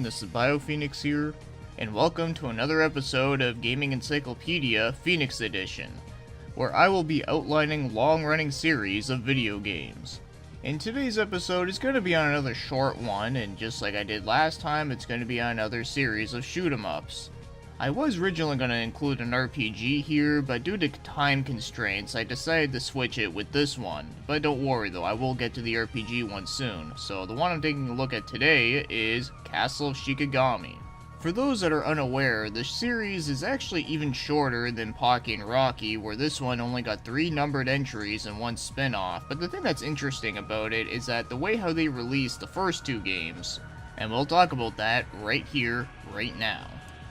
this is BioPhoenix here, and welcome to another episode of Gaming Encyclopedia Phoenix Edition, where I will be outlining long-running series of video games. And today's episode is going to be on another short one, and just like I did last time, it's going to be on another series of shoot-'em-ups. I was originally going to include an RPG here, but due to time constraints, I decided to switch it with this one. But don't worry though, I will get to the RPG one soon. So the one I'm taking a look at today is Castle of Shikigami. For those that are unaware, the series is actually even shorter than Pocky and Rocky, where this one only got 3 numbered entries and 1 spin-off. But the thing that's interesting about it is that the way how they released the first 2 games. And we'll talk about that right here, right now.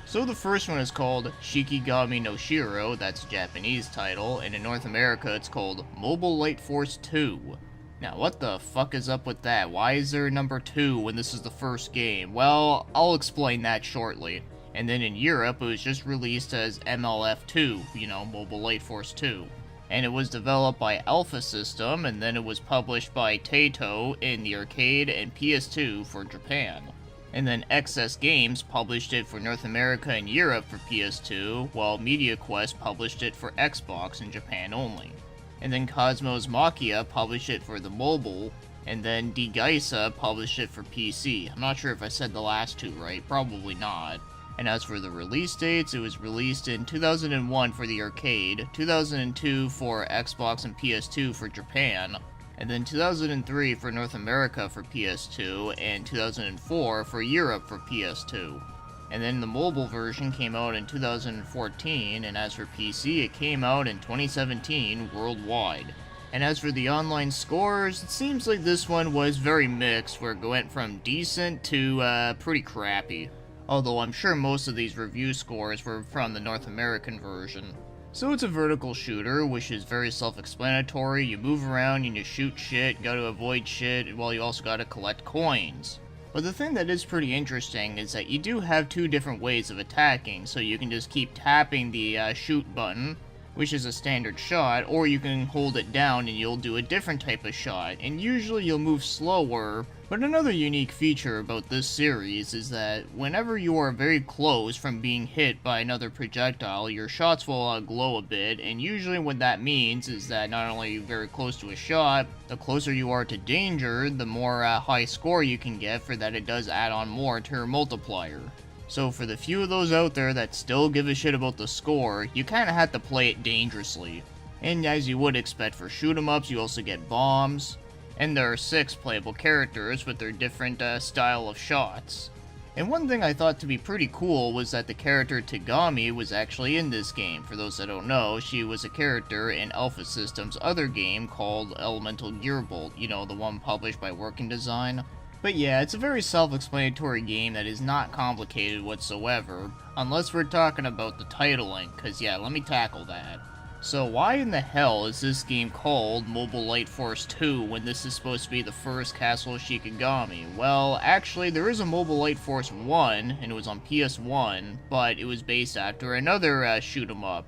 So the first one is called Shikigami No Shiro, that's a Japanese title, and in North America it's called Mobile Light Force 2. Now what the fuck is up with that? Why is there a number 2 when this is the first game? Well, I'll explain that shortly. And then in Europe it was just released as MLF2, Mobile Light Force 2. And it was developed by Alpha System, and then it was published by Taito in the arcade and PS2 for Japan. And then XS Games published it for North America and Europe for PS2, while MediaQuest published it for Xbox and Japan only. And then Cosmos Machia published it for the mobile, and then DGeisa published it for PC. I'm not sure if I said the last 2 right, probably not. And as for the release dates, it was released in 2001 for the arcade, 2002 for Xbox and PS2 for Japan, and then 2003 for North America for PS2, and 2004 for Europe for PS2. And then the mobile version came out in 2014, and as for PC, it came out in 2017 worldwide. And as for the online scores, it seems like this one was very mixed, where it went from decent to pretty crappy. Although I'm sure most of these review scores were from the North American version. So it's a vertical shooter, which is very self-explanatory. You move around and you shoot shit, gotta avoid shit, while you also gotta collect coins. But the thing that is pretty interesting is that you do have 2 different ways of attacking, so you can just keep tapping the shoot button, which is a standard shot, or you can hold it down and you'll do a different type of shot, and usually you'll move slower. But another unique feature about this series is that whenever you are very close from being hit by another projectile, your shots will glow a bit, and usually what that means is that not only are you very close to a shot, the closer you are to danger, the more high score you can get, for that it does add on more to your multiplier. So for the few of those out there that still give a shit about the score, you kinda have to play it dangerously. And as you would expect for shoot-'em-ups, you also get bombs. And there are 6 playable characters with their different style of shots. And one thing I thought to be pretty cool was that the character Tagami was actually in this game. For those that don't know, she was a character in Alpha System's other game called Elemental Gearbolt, the one published by Working Design. But yeah, it's a very self-explanatory game that is not complicated whatsoever, unless we're talking about the titling, cause yeah, let me tackle that. So why in the hell is this game called Mobile Light Force 2 when this is supposed to be the first Castle of Shikigami? Well, actually there is a Mobile Light Force 1, and it was on PS1, but it was based after another shoot-'em-up,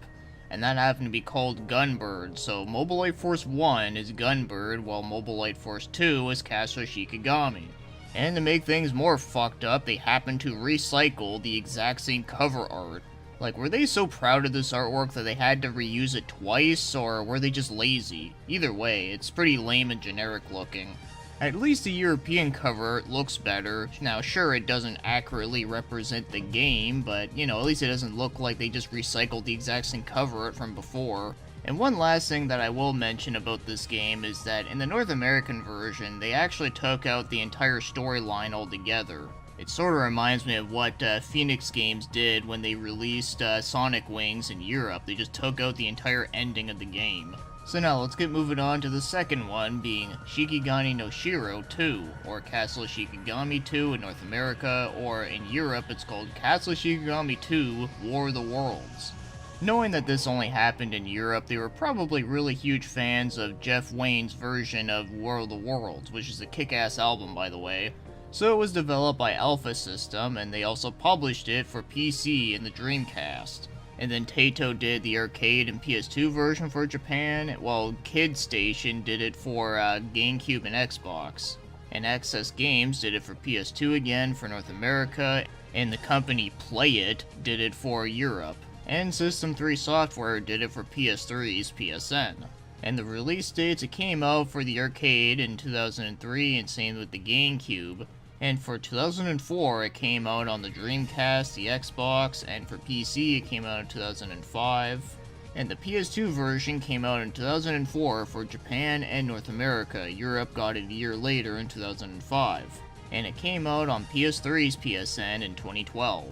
and that happened to be called Gunbird. So Mobile Light Force 1 is Gunbird, while Mobile Light Force 2 is Castle of Shikigami. And to make things more fucked up, they happened to recycle the exact same cover art. Like, were they so proud of this artwork that they had to reuse it twice, or were they just lazy? Either way, it's pretty lame and generic looking. At least the European cover art looks better. Now, sure, it doesn't accurately represent the game, but, at least it doesn't look like they just recycled the exact same cover art from before. And one last thing that I will mention about this game is that in the North American version, they actually took out the entire storyline altogether. It sort of reminds me of what Phoenix Games did when they released Sonic Wings in Europe. They just took out the entire ending of the game. So now let's get moving on to the second one, being Shikigami No Shiro 2, or Castle of Shikigami 2 in North America, or in Europe it's called Castle of Shikigami 2 War of the Worlds. Knowing that this only happened in Europe, they were probably really huge fans of Jeff Wayne's version of War of the Worlds, which is a kick-ass album by the way. So it was developed by Alpha System, and they also published it for PC and the Dreamcast. And then Taito did the arcade and PS2 version for Japan, while Kid Station did it for GameCube and Xbox. and Access Games did it for PS2 again for North America, and the company Play It did it for Europe, and System 3 Software did it for PS3's PSN. And the release dates, it came out for the arcade in 2003 and same with the GameCube, and for 2004 it came out on the Dreamcast, the Xbox, and for PC it came out in 2005. And the PS2 version came out in 2004 for Japan and North America. Europe got it a year later in 2005. And it came out on PS3's PSN in 2012.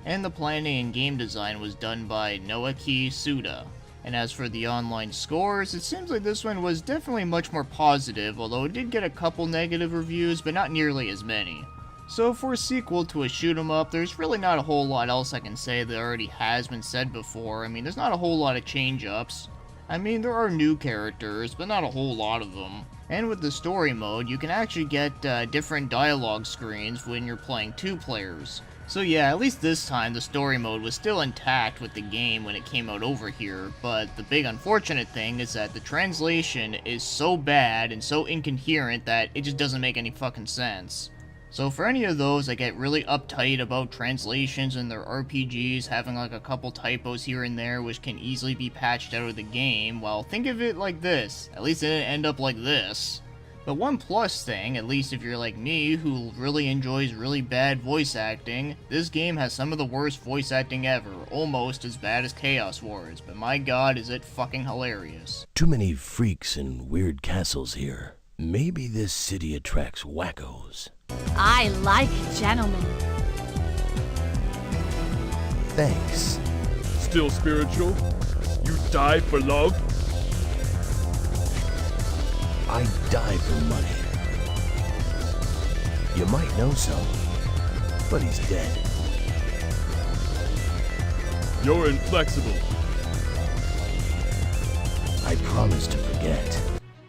And the planning and game design was done by Naoki Suda. And as for the online scores, it seems like this one was definitely much more positive, although it did get a couple negative reviews, but not nearly as many. So for a sequel to a shoot 'em up, there's really not a whole lot else I can say that already has been said before. I mean, there's not a whole lot of change-ups. I mean, there are new characters, but not a whole lot of them. And with the story mode, you can actually get different dialogue screens when you're playing 2 players. So yeah, at least this time the story mode was still intact with the game when it came out over here, but the big unfortunate thing is that the translation is so bad and so incoherent that it just doesn't make any fucking sense. So for any of those that get really uptight about translations in their RPGs having like a couple typos here and there which can easily be patched out of the game, well, think of it like this. At least it didn't end up like this. But one plus thing, at least if you're like me, who really enjoys really bad voice acting, this game has some of the worst voice acting ever, almost as bad as Chaos Wars, but my god is it fucking hilarious. Too many freaks and weird castles here. Maybe this city attracts wackos. I like gentlemen. Thanks. Still spiritual? You die for love? I die for money. You might know some, but he's dead. You're inflexible. I promise to forget.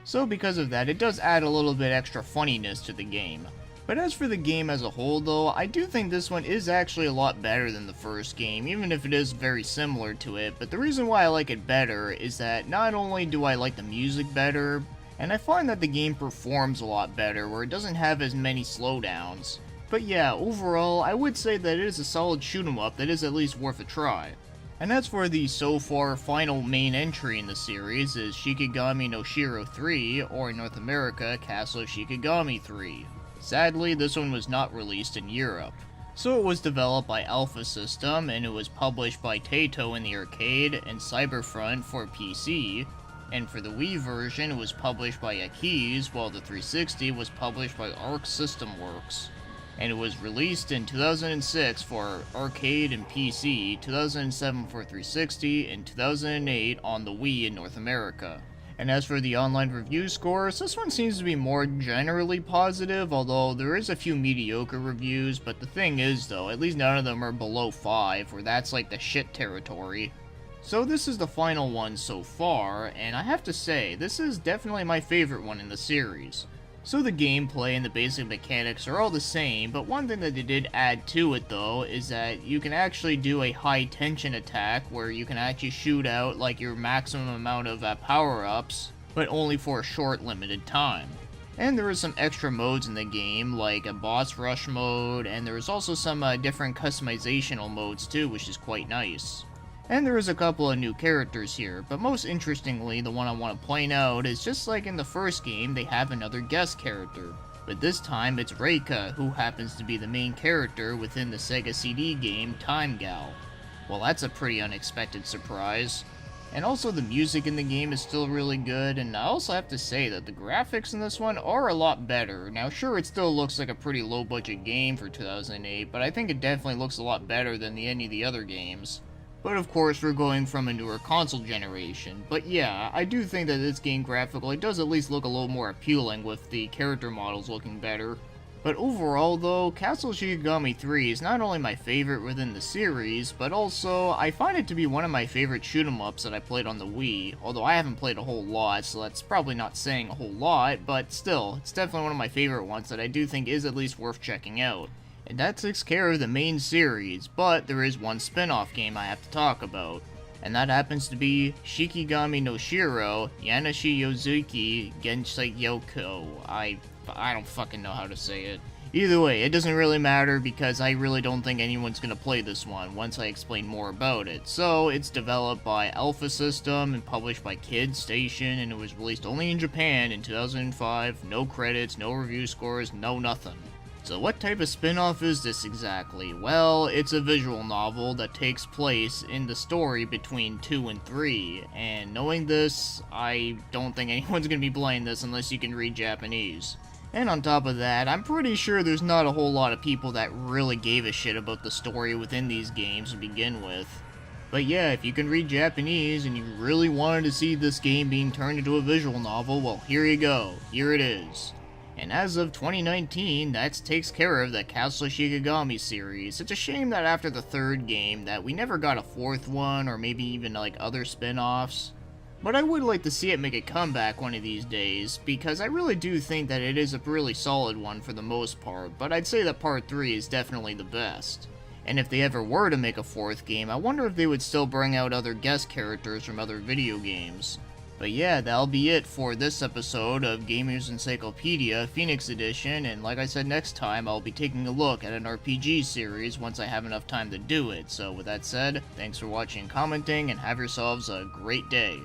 So because of that, it does add a little bit extra funniness to the game. But as for the game as a whole though, I do think this one is actually a lot better than the first game, even if it is very similar to it. But the reason why I like it better is that not only do I like the music better, and I find that the game performs a lot better, where it doesn't have as many slowdowns. But yeah, overall, I would say that it is a solid shoot 'em up that is at least worth a try. And as for the so far final main entry in the series is Shikigami No Shiro 3, or in North America, Castle Shikigami 3. Sadly, this one was not released in Europe. So it was developed by Alpha System, and it was published by Taito in the arcade and Cyberfront for PC, and for the Wii version it was published by Akiz, while the 360 was published by Arc System Works. And it was released in 2006 for arcade and PC, 2007 for 360, and 2008 on the Wii in North America. And as for the online review scores, this one seems to be more generally positive, although there is a few mediocre reviews, but the thing is though, at least none of them are below 5, where that's like the shit territory. So this is the final one so far, and I have to say, this is definitely my favorite one in the series. So the gameplay and the basic mechanics are all the same, but one thing that they did add to it though is that you can actually do a high tension attack where you can actually shoot out like your maximum amount of power-ups, but only for a short limited time. And there is some extra modes in the game, like a boss rush mode, and there is also some different customizational modes too, which is quite nice. And there is a couple of new characters here, but most interestingly, the one I want to point out is just like in the first game, they have another guest character. But this time it's Reika, who happens to be the main character within the Sega CD game Time Gal. Well, that's a pretty unexpected surprise. And also the music in the game is still really good, and I also have to say that the graphics in this one are a lot better. Now sure, it still looks like a pretty low budget game for 2008, but I think it definitely looks a lot better than any of the other games. But of course, we're going from a newer console generation. But yeah, I do think that this game graphically does at least look a little more appealing with the character models looking better. But overall though, Castle Shikigami 3 is not only my favorite within the series, but also I find it to be one of my favorite shoot 'em ups that I played on the Wii, although I haven't played a whole lot, so that's probably not saying a whole lot, but still, it's definitely one of my favorite ones that I do think is at least worth checking out. And that takes care of the main series, but there is one spin-off game I have to talk about. and that happens to be Shikigami No Shiro, Yanashi Yozuki Gensai Yoko. I don't fucking know how to say it. Either way, it doesn't really matter because I really don't think anyone's gonna play this one once I explain more about it. So, it's developed by Alpha System and published by Kid Station, and it was released only in Japan in 2005. No credits, no review scores, no nothing. So what type of spin-off is this exactly? Well, it's a visual novel that takes place in the story between 2 and 3, and knowing this, I don't think anyone's gonna be playing this unless you can read Japanese. And on top of that, I'm pretty sure there's not a whole lot of people that really gave a shit about the story within these games to begin with. But yeah, if you can read Japanese and you really wanted to see this game being turned into a visual novel, well, here you go. Here it is. And as of 2019, that takes care of the Castle Shikigami series. It's a shame that after the third game that we never got a fourth one, or maybe even like other spin-offs. But I would like to see it make a comeback one of these days, because I really do think that it is a really solid one for the most part, but I'd say that part 3 is definitely the best. And if they ever were to make a fourth game, I wonder if they would still bring out other guest characters from other video games. But yeah, that'll be it for this episode of Gamers Encyclopedia Phoenix Edition, and like I said, next time I'll be taking a look at an RPG series once I have enough time to do it. So with that said, thanks for watching and commenting, and have yourselves a great day.